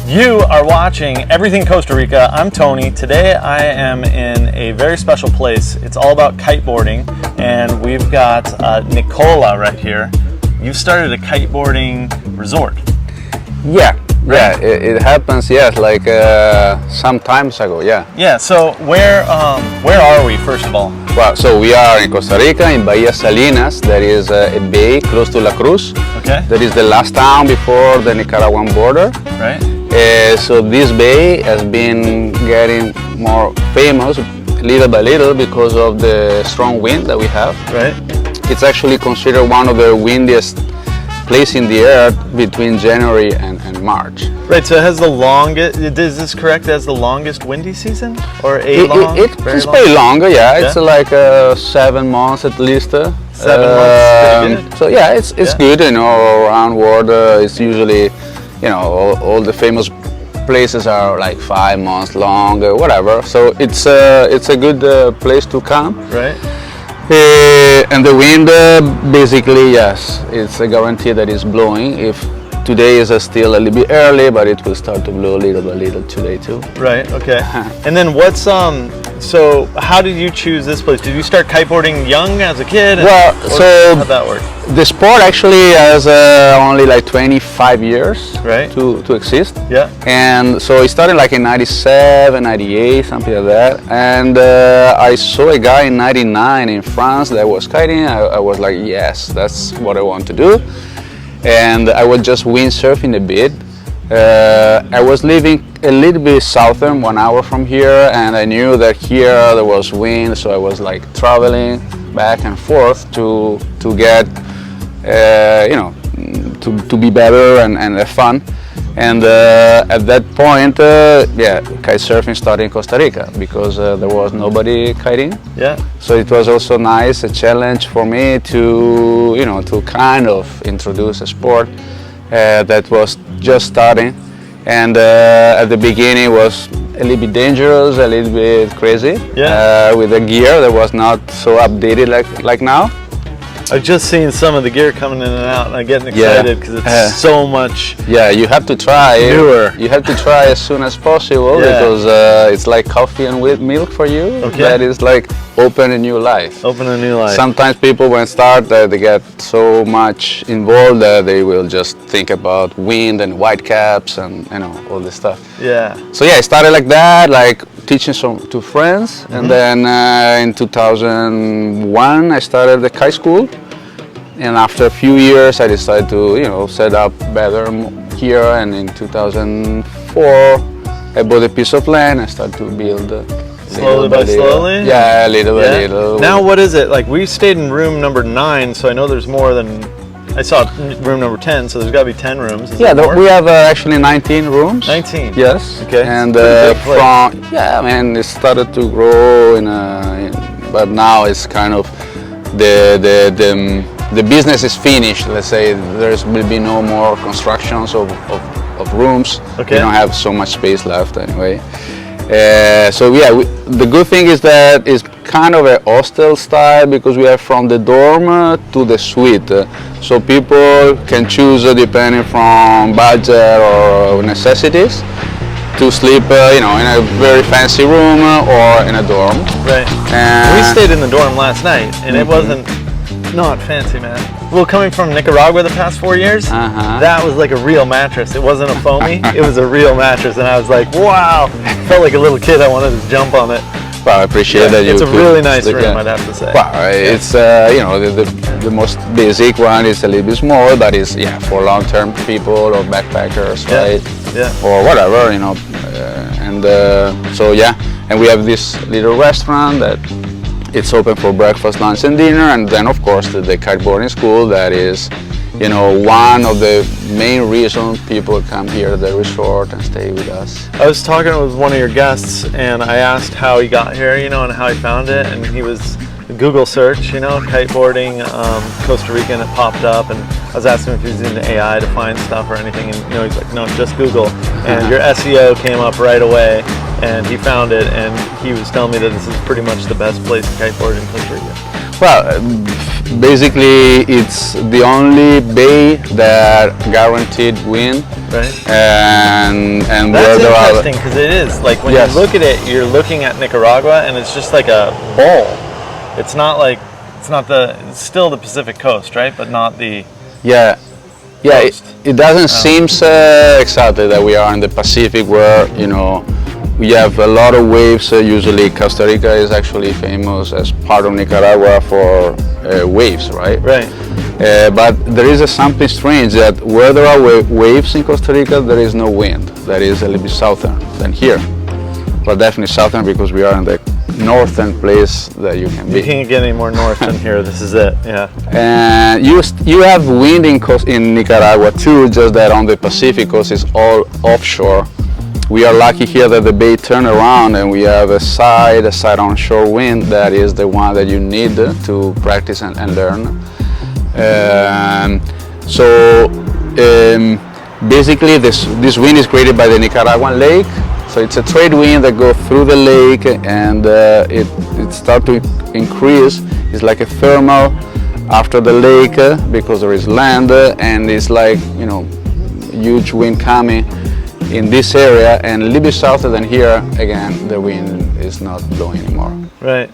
You are watching Everything Costa Rica. I'm Tony. Today I am in a very special place. It's all about kiteboarding, and we've got Nicola right here. You've started a kiteboarding resort. Yeah, Right? yeah, it happens. Yes, like some times ago. Yeah. Yeah. So where are we first of all? Well, so we are in Costa Rica, in Bahía Salinas. That is a bay close to La Cruz. Okay. That is the last town before the Nicaraguan border. Right. So this bay has been getting more famous little by little because of the strong wind that we have. Right. It's actually considered one of the windiest places in the earth between January and March. Right. So it has the longest. Is this correct? It has the longest windy season, or It's pretty longer, yeah. It's like 7 months at least. 7 months. Pretty good. So yeah, it's good. You know, around world, it's usually, you know, all the famous places are like 5 months long, whatever. So it's a good place to come. Right. And the wind, basically, yes, it's a guarantee that it's blowing. If today is still a little bit early, but it will start to blow little by little today too. Right. Okay. And then what's so how did you choose this place? Did you start kiteboarding young as a kid? Well, so how'd that work? the sport actually has only like 25 years Right. to exist. Yeah. And so it started like in 97, 98, something like that. And I saw a guy in 99 in France that was kiting. I was like, yes, that's what I want to do. And I was just windsurfing a bit. I was living a little bit southern, 1 hour from here, and I knew that here there was wind, so I was like traveling back and forth to get, you know, to be better and have fun. And at that point, yeah, kite surfing started in Costa Rica because there was nobody kiting. Yeah. So it was also nice, a challenge for me to, you know, to kind of introduce a sport that was just starting. And at the beginning it was a little bit dangerous, a little bit crazy. Yeah. With the gear that was not so updated like now. I've just seen some of the gear coming in and out, and I'm getting excited because it's so much. Yeah, you have to try. Newer. You have to try as soon as possible because it's like coffee and with milk for you. Okay. That is like open a new life. Open a new life. Sometimes people when start they get so much involved that they will just think about wind and white caps and you know all this stuff. Yeah. So yeah, I started like that, like teaching to friends, and then in 2001 I started the kite school. And after a few years, I decided to, you know, set up better here. And in 2004, I bought a piece of land. I started to build. Slowly by slowly? Yeah, little by little. Now what is it? Like we stayed in room number 9, so I know there's more than, I saw room number 10, so there's got to be 10 rooms. Is Yeah, there more? we have actually 19 rooms. 19? Yes. Okay. And Pretty big place. yeah, I mean, it started to grow but now it's kind of the business is finished. Let's say there will be no more constructions of rooms. Okay. We don't have so much space left anyway. So yeah, the good thing is that it's kind of a hostel style because we are from the dorm to the suite. So people can choose depending from budget or necessities to sleep, you know, in a very fancy room or in a dorm. Right. We stayed in the dorm last night, and it wasn't not fancy, man. Well, coming from Nicaragua the past 4 years, that was like a real mattress. It wasn't a foamy, it was a real mattress, and I was like, wow. Felt like a little kid. I wanted to jump on it. Well, I appreciate that. It's a really nice room, I'd have to say. Well, it's you know, the most basic one is a little bit small, but it's for long-term people or backpackers, right? Yeah. Or whatever, you know. So yeah, and we have this little restaurant that it's open for breakfast, lunch, and dinner, and then of course the kiteboarding school that is, you know, one of the main reasons people come here to the resort and stay with us. I was talking with one of your guests, and I asked how he got here, you know, and how he found it, and he was Google search, you know, kiteboarding Costa Rica, and it popped up, and I was asking him if he was using AI to find stuff or anything, and you know, he's like, no, just Google, and your SEO came up right away, and he found it, and he was telling me that this is pretty much the best place to kiteboard in Costa Rica. Well, basically it's the only bay that guaranteed wind, right? and and That's where there are. interesting because it is like when Yes. you look at it, you're looking at Nicaragua, and it's just like a bowl. It's not like it's still the Pacific coast, right? But not the Yeah, yeah. Coast. It doesn't seem exactly that we are in the Pacific, where we have a lot of waves. Usually, Costa Rica is actually famous as part of Nicaragua for waves, right? right. But there is something strange that where there are waves in Costa Rica, there is no wind. That is a little bit southern than here, but definitely southern because we are in the northern place that you can be. You can't get any more north than here. This is it. Yeah. And you have wind in Nicaragua too, just that on the Pacific coast is all offshore. We are lucky here that the bay turn around and we have a side onshore wind that is the one that you need to practice and learn. Basically this wind is created by the Nicaraguan lake. So it's a trade wind that goes through the lake and it starts to increase. It's like a thermal after the lake because there is land and it's like, huge wind coming in this area, and a little bit south than here, again, the wind is not blowing anymore. Right.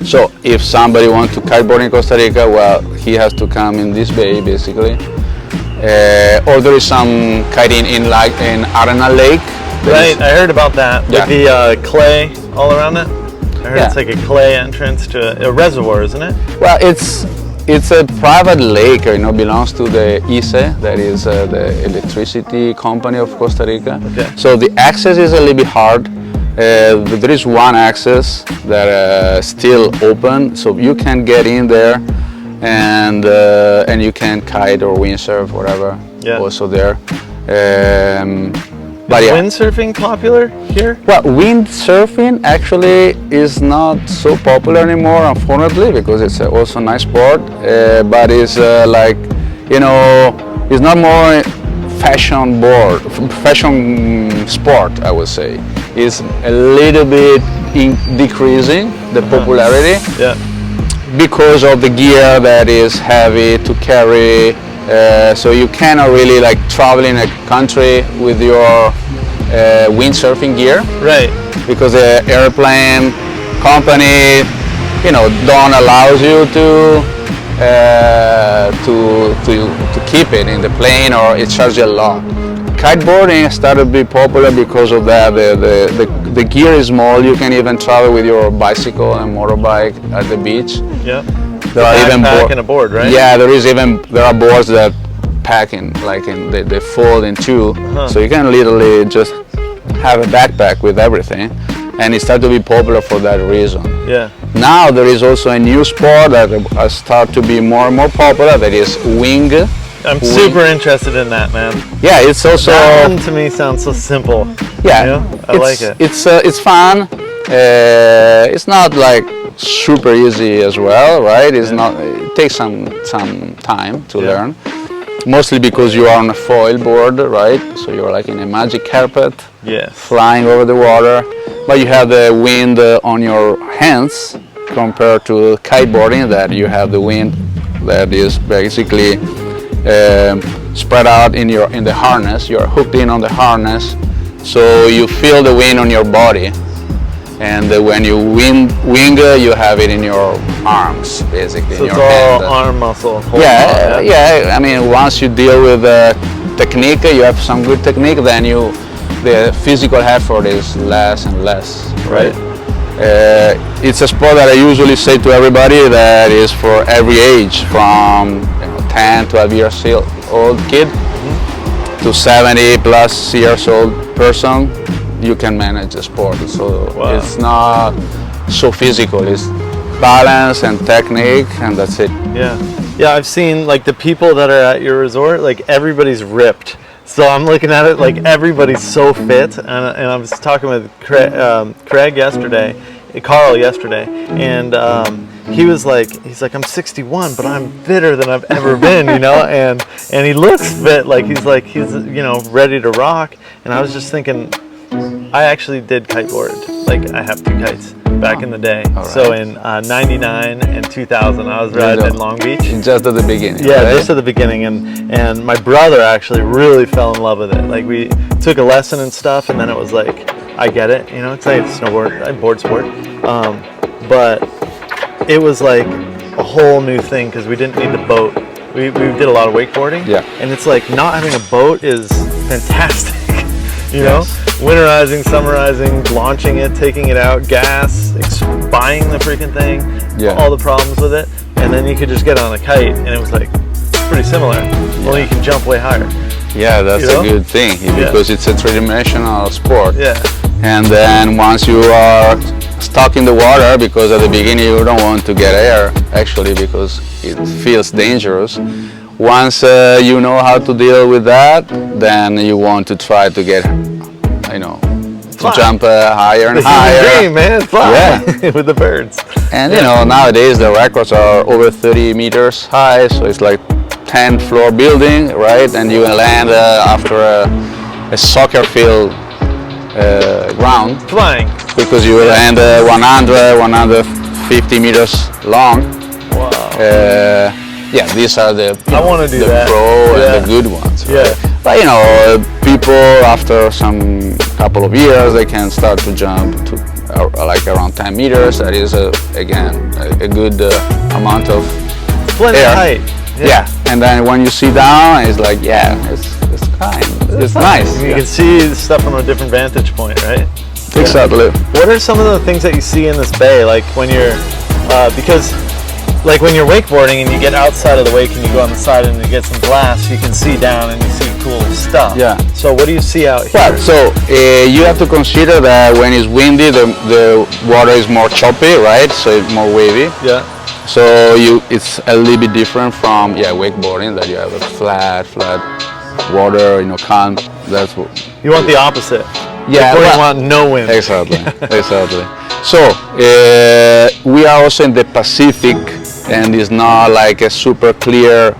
So if somebody wants to kiteboard in Costa Rica, well, he has to come in this bay, basically. Or there is some kiting in Arena Lake. Right, I heard about that with the clay all around it. I heard it's like a clay entrance to a reservoir, isn't it? Well, it's a private lake, belongs to the ICE, that is the electricity company of Costa Rica. Okay. So the access is a little bit hard. There is one access that is still open, so you can get in there and you can kite or windsurf, whatever. Yeah. Also there. Is windsurfing popular here? Well, windsurfing actually is not so popular anymore, unfortunately, because it's also a nice sport. But it's it's not more fashion sport, I would say. It's a little bit decreasing the popularity because of the gear that is heavy to carry. So you cannot really travel in a country with your windsurfing gear, right? Because the airplane company, don't allow you to keep it in the plane, or it charges you a lot. Kiteboarding started to be popular because of that. The gear is small. You can even travel with your bicycle and motorbike at the beach. Yeah. There are even and a board, right? Yeah, there are boards that pack in, they fold in two, so you can literally just have a backpack with everything, and it started to be popular for that reason. Yeah. Now there is also a new sport that has started to be more and more popular. That is wing. I'm super interested in that, man. Yeah, it's also. That one to me sounds so simple. Yeah, I like it. It's fun. It's not super easy as well, right? It's not. It takes some time to learn. Mostly because you are on a foil board, right? So you're in a magic carpet, flying over the water, but you have the wind on your hands compared to kiteboarding, that you have the wind that is basically spread out in the harness. You're hooked in on the harness, so you feel the wind on your body. And when you wing, you have it in your arms, basically. So in it's your all hand. arm muscle. Yeah. I mean, once you deal with technique, you have some good technique, then the physical effort is less and less, right? It's a sport that I usually say to everybody that is for every age, from 10, 12 years old kid to 70 plus years old person. You can manage the sport, so it's not so physical. It's balance and technique, and that's it. Yeah. I've seen the people that are at your resort. Everybody's ripped. So I'm looking at it everybody's so fit. And I was talking with Carl yesterday, and he was he's I'm 61, but I'm fitter than I've ever been, and he looks fit. He's ready to rock. And I was just thinking, I actually did kiteboard. I have 2 kites, back in the day. All So right. in 99 and 2000, I was riding in Long Beach. Just at the beginning. Yeah, right? just at the beginning, and my brother actually really fell in love with it. Like we took a lesson and stuff, and then it was like, I get it, you know, it's like snowboard, board sport, but it was like a whole new thing because we didn't need the boat. We did a lot of wakeboarding, Yeah. and it's like not having a boat is fantastic. You know, Yes. winterizing, summerizing, launching it, taking it out, gas, buying the freaking thing, Yeah. all the problems with it, and then you could just get on a kite, and it was like pretty similar. Only you can jump way higher. Yeah, that's You know? a good thing because it's a three-dimensional sport. Yeah, And then once you are stuck in the water, because at the beginning you don't want to get air, actually, because it feels dangerous. Once you know how to deal with that, then you want to try to get, you know, to Fly. jump higher and the human higher. dream, man, fly Yeah. with the birds. And you know, nowadays the records are over 30 meters high, so it's like 10-floor building, right? And you land after a soccer field ground, Flying. because you land 100, 150 meters long. Wow. Yeah, these are the I wanna do the that. pro Yeah. and the good ones. Right? Yeah. But you know, people after some couple of years they can start to jump to like around 10 meters. That is again a good amount of Plenty air. of height. Yeah. And then when you see down, it's like it's kind, it's nice. You Yeah. can see the stuff from a different vantage point, right? Exactly. What are some of the things that you see in this bay, like when you're, because like when you're wakeboarding and you get outside of the wake and you go on the side and you get some glass, you can see down and you see cool stuff. Yeah. So what do you see out here? Well, so you have to consider that when it's windy, the water is more choppy, right? So it's more wavy. Yeah. So it's a little bit different from wakeboarding, that you have a flat water, you know, calm. That's what. You want the opposite. Yeah, Wakeboarding well- want no wind. Exactly, exactly. So we are also in the Pacific, and it's not like a super clear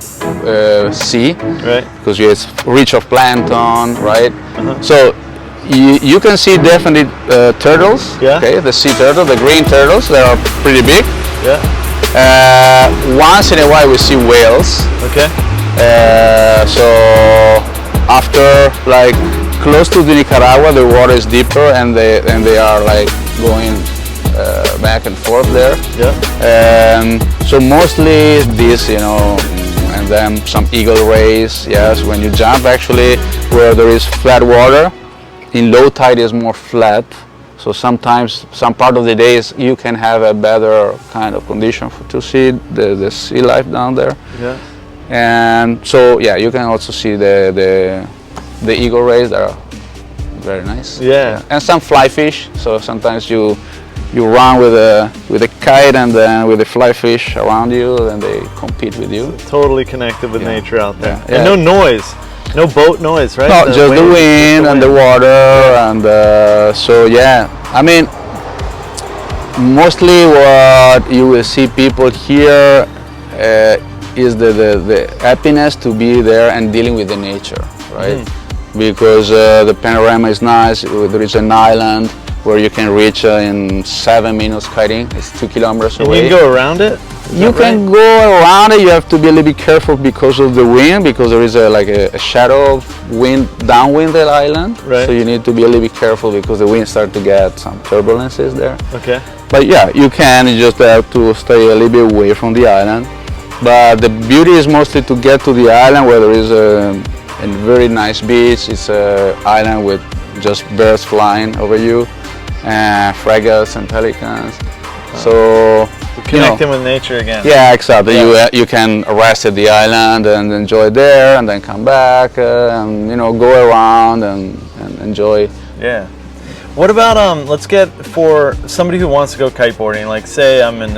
sea, Right. because it's rich of plankton, right? So you can see definitely turtles. Yeah. Okay, the sea turtle, the green turtles, they are pretty big. Yeah. Once in a while we see whales. Okay. So after like close to the Nicaragua, the water is deeper, and they are like going back and forth there. Yeah. So mostly this, you know, and then some eagle rays. Yes, when you jump, actually, where there is flat water, in low tide is more flat. So sometimes, some part of the days, you can have a better kind of condition to see the sea life down there. Yeah. And so, yeah, you can also see the eagle rays that are very nice. Yeah. And some fly fish. So sometimes you run with a kite, and then with the fly fish around you, and they compete with you. Totally connected with Yeah. nature out there. Yeah. And no noise. No boat noise, right? No, just the wind and the water, and so yeah. I mean, mostly what you will see people here is the happiness to be there and dealing with the nature, right? Because the panorama is nice. There is an island where you can reach in 7 minutes kiting. It's 2 kilometers And away. you can go around it? Is You that can right? go around it. You have to be a little bit careful because of the wind, because there is a shadow of wind downwind the island. Right. So you need to be a little bit careful because the wind starts to get some turbulences there. Okay. But yeah, you can. You just have to stay a little bit away from the island. But the beauty is mostly to get to the island where there is a very nice beach. It's an island with just birds flying over you, and fragles and pelicans. So Connecting with nature again. yeah, exactly. Yeah. You can rest at the island and enjoy there, and then come back and go around and enjoy. Yeah. What about let's get for somebody who wants to go kiteboarding, like say I'm in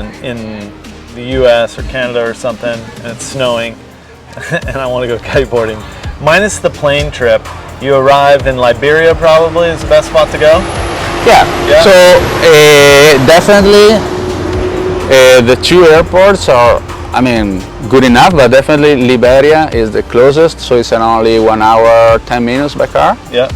the US or Canada or something and it's snowing and I want to go kiteboarding. Minus the plane trip, you arrive in Liberia probably is the best spot to go? Yeah. Yeah. So definitely the two airports are, I mean, good enough, but definitely Liberia is the closest, so it's an only 1 hour 10 minutes by car. Yeah.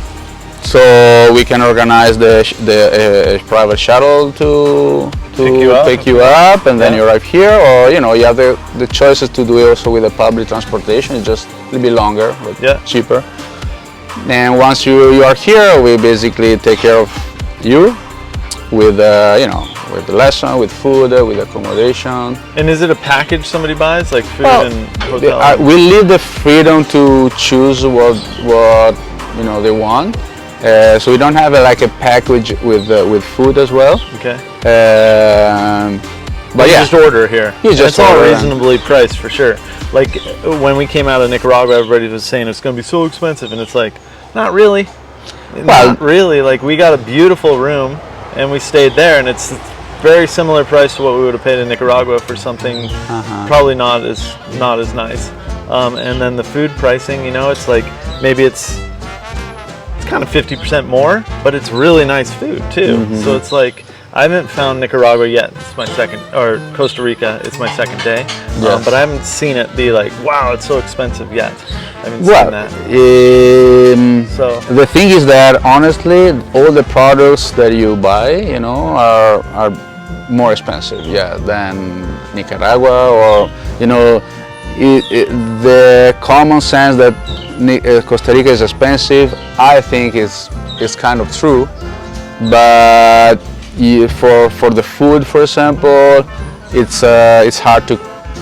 So we can organize the private shuttle to pick you up, and then you arrive here, or you have the choices to do it also with the public transportation. It's just a little bit longer, but cheaper. And once you are here, we basically take care of you with with the lesson, with food, with accommodation. And is it a package somebody buys, like food and hotel? We leave the freedom to choose what they want. So we don't have like a package with food as well. Okay. But you just order here. It's all reasonably priced for sure. Like when we came out of Nicaragua, everybody was saying it's going to be so expensive, and it's like, not really. Not really. Like we got a beautiful room, and we stayed there, and it's very similar price to what we would have paid in Nicaragua for something probably not as nice. And then the food pricing, it's like maybe it's kind of 50% more, but it's really nice food too. So it's like, I haven't found Nicaragua yet. It's my second, or Costa Rica, it's my second day. But I haven't seen it be like, wow, it's so expensive yet. I haven't seen that. So the thing is that honestly, all the products that you buy, are more expensive, than Nicaragua, or the common sense that Costa Rica is expensive, I think is kind of true, but for the food, for example, it's hard to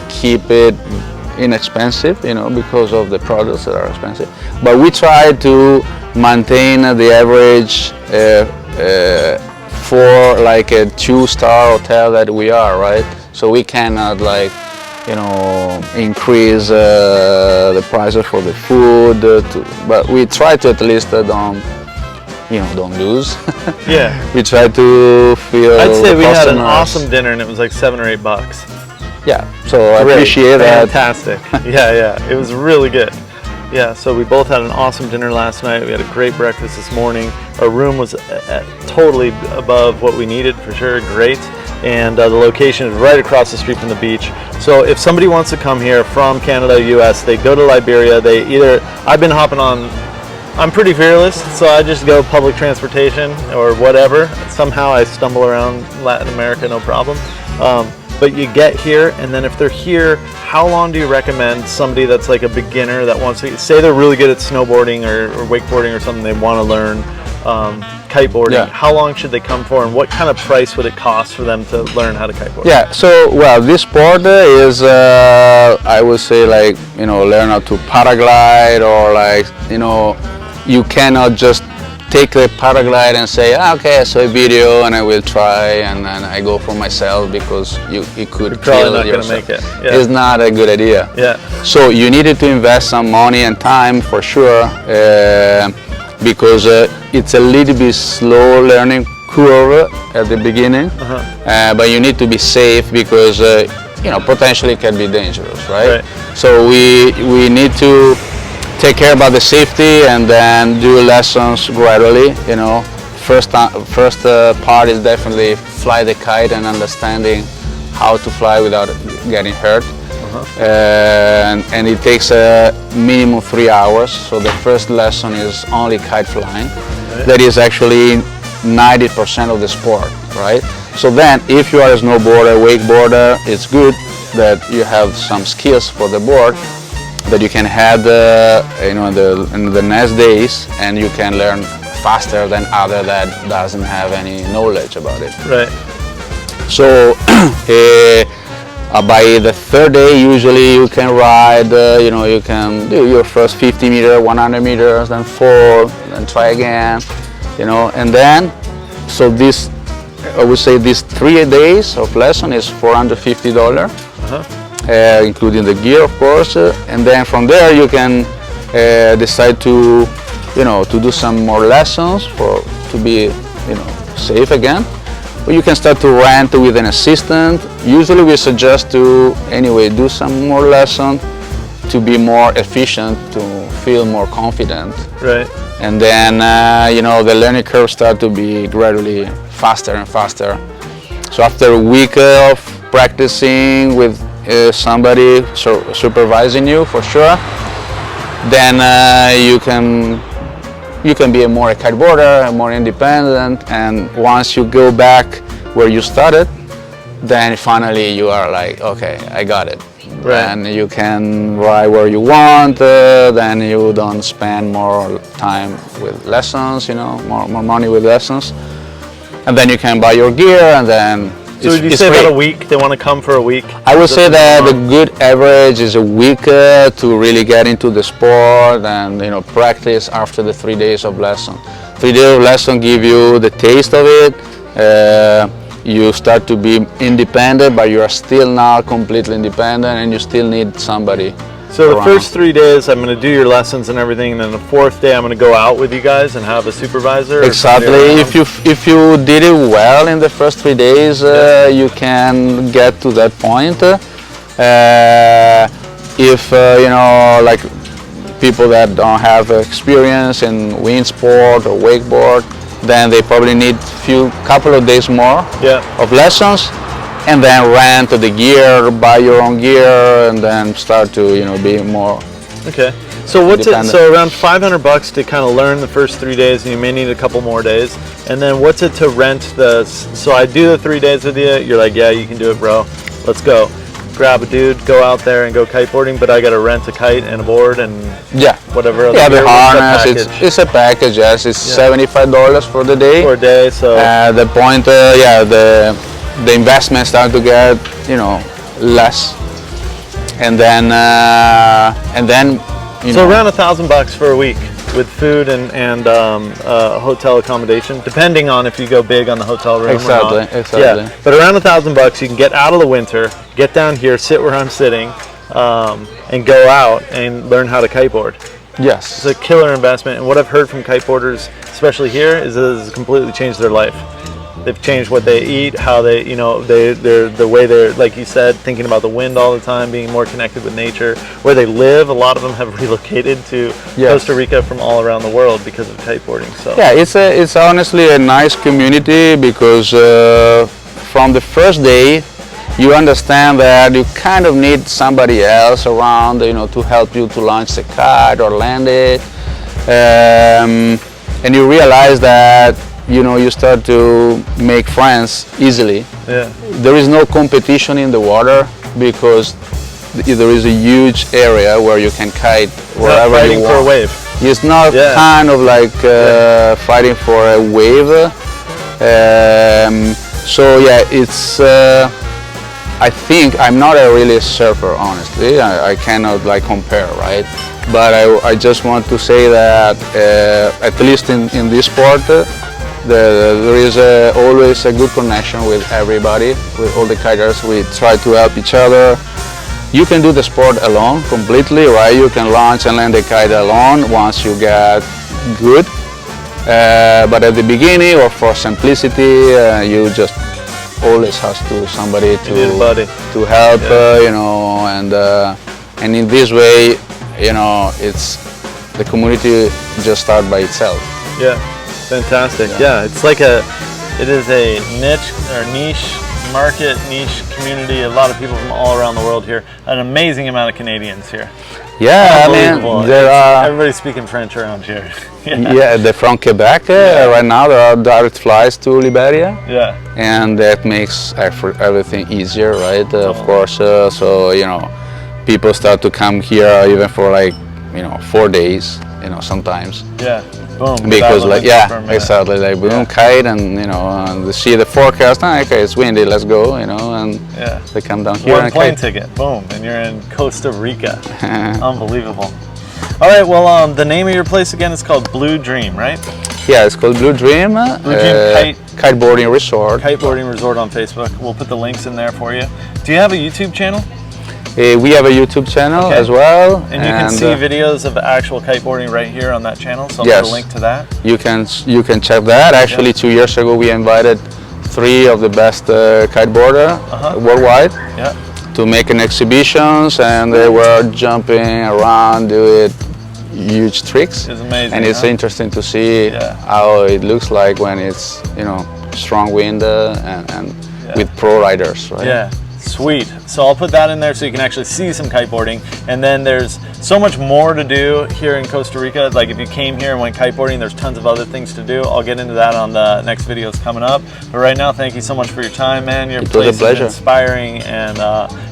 keep it inexpensive, because of the products that are expensive. But we try to maintain the average for like a 2-star hotel that we are, right? So we cannot increase the prices for the food, but we try to at least don't lose. We try to feel. I'd say we had an awesome dinner, and it was like $7 or $8. So I appreciate that. Fantastic. It was really good. So we both had an awesome dinner last night. We had a great breakfast this morning. Our room was totally above what we needed, for sure. Great. And the location is right across the street from the beach. So if somebody wants to come here from Canada, US, they go to Liberia. I've been hopping on, I'm pretty fearless, so I just go public transportation or whatever. Somehow I stumble around Latin America, no problem. But you get here, and then if they're here, how long do you recommend somebody that's like a beginner that wants to, say they're really good at snowboarding or wakeboarding or something, they want to learn kiteboarding, how long should they come for, and what kind of price would it cost for them to learn how to kiteboard? So this sport is, I would say, like, learn how to paraglide, or like, you cannot just take the paraglide and say, okay, I saw a video and I will try, and then I go for myself, because you could kill not yourself. Gonna make it. It's not a good idea. So you needed to invest some money and time for sure, because it's a little bit slow learning curve at the beginning, but you need to be safe, because potentially it can be dangerous, right? So we need to take care about the safety, and then do lessons gradually. First part is definitely fly the kite and understanding how to fly without getting hurt. And it takes a minimum 3 hours. So the first lesson is only kite flying. That is actually 90% of the sport, right? So then, if you are a snowboarder, wakeboarder, it's good that you have some skills for the board that you can add in the next days, and you can learn faster than other that doesn't have any knowledge about it. So by the third day, usually you can ride, you can do your first 50 meters, 100 meters, then fall, then try again, and then, so this, I would say these 3 days of lesson is $450. Including the gear, of course, and then from there you can decide to do some more lessons to be safe again, or you can start to rent with an assistant. Usually we suggest to do some more lessons to be more efficient, to feel more confident, and then the learning curve start to be gradually faster and faster. So after a week of practicing with somebody supervising you, for sure, then you can you can be a more kiteboarder, more independent, and once you go back where you started, then finally you are like, okay, I got it. Right. And you can ride where you want, then you don't spend more time with lessons, more money with lessons. And then you can buy your gear, and then So would you say about a week? They want to come for a week? I would say that the good average is a week to really get into the sport and practice after the 3 days of lesson. 3 days of lesson give you the taste of it. You start to be independent, but you are still not completely independent, and you still need somebody. So the first 3 days, I'm going to do your lessons and everything, and then the fourth day, I'm going to go out with you guys and have a supervisor. Exactly. If you did it well in the first 3 days, you can get to that point. If like people that don't have experience in wind sport or wakeboard, then they probably need couple of days more of lessons, and then rent the gear, buy your own gear, and then start to be more. Okay. So what's it? So around $500 to kind of learn the first 3 days, and you may need a couple more days. And then what's it to rent the? So I do the 3 days with you. You're like, yeah, you can do it, bro. Let's go. Grab a dude, go out there and go kiteboarding, but I got to rent a kite and a board and whatever other. Yeah, the gear. harness. It's a package. Yes, it's $75 for the day. For a day. So the point, the investment start to get less, and then so around $1,000 for a week with food and hotel accommodation, depending on if you go big on the hotel room Exactly, or not. exactly. Yeah, but around $1,000 you can get out of the winter, get down here, sit where I'm sitting, and go out and learn how to kiteboard. Yes. It's a killer investment, and what I've heard from kiteboarders, especially here, is that it's completely changed their life. They've changed what they eat, how they, they're the way they're, like you said, thinking about the wind all the time, being more connected with nature. Where they live, a lot of them have relocated to Costa Rica from all around the world because of kiteboarding. So yeah, it's honestly a nice community because from the first day, you understand that you kind of need somebody else around, to help you to launch the kite or land it, and you realize that you start to make friends easily. Yeah. There is no competition in the water because there is a huge area where you can kite wherever you want. For a wave. It's not kind of like fighting for a wave. So yeah, it's. I think I'm not a really surfer, honestly. I cannot compare, right? But I just want to say that at least in this sport. There is always a good connection with everybody, with all the kiters. We try to help each other. You can do the sport alone completely, right? You can launch and land the kite alone once you get good. But at the beginning or for simplicity, you just always has to somebody to help, and in this way, it's the community just start by itself. Yeah. Fantastic. Yeah, it's like it is a niche market, niche community. A lot of people from all around the world here. An amazing amount of Canadians here. Yeah, I mean, there are. Everybody's speaking French around here. Yeah, they're from Quebec. Right now there are direct flights to Liberia. Yeah. And that makes everything easier, right? Of course. So people start to come here even for 4 days. Sometimes. Yeah. Boom. Because exactly, boom, kite, and and see the forecast. Okay, it's windy. Let's go, and they come down here. One plane ticket, boom, and you're in Costa Rica. Unbelievable. All right, well, the name of your place again is called Blue Dream, right? Yeah, it's called Blue Dream. Blue Dream Kiteboarding Resort. Kiteboarding Resort on Facebook. We'll put the links in there for you. Do you have a YouTube channel? We have a YouTube channel as well. And you can see videos of actual kiteboarding right here on that channel, so I'll put a link to that. You can check that. Actually, 2 years ago we invited 3 of the best kiteboarder worldwide to make an exhibitions, and they were jumping around, doing huge tricks. It's amazing. And it's interesting to see how it looks like when it's strong wind and with pro riders, right? Yeah. Sweet. So I'll put that in there so you can actually see some kiteboarding. And then there's so much more to do here in Costa Rica. Like if you came here and went kiteboarding, there's tons of other things to do. I'll get into that on the next videos coming up. But right now, thank you so much for your time, man. Your place is inspiring, and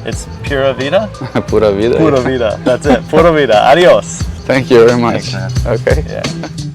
it's pura vida? Pura vida. Pura vida. That's it. Pura vida. Adios. Thank you very much. Thanks, man. Okay. Yeah.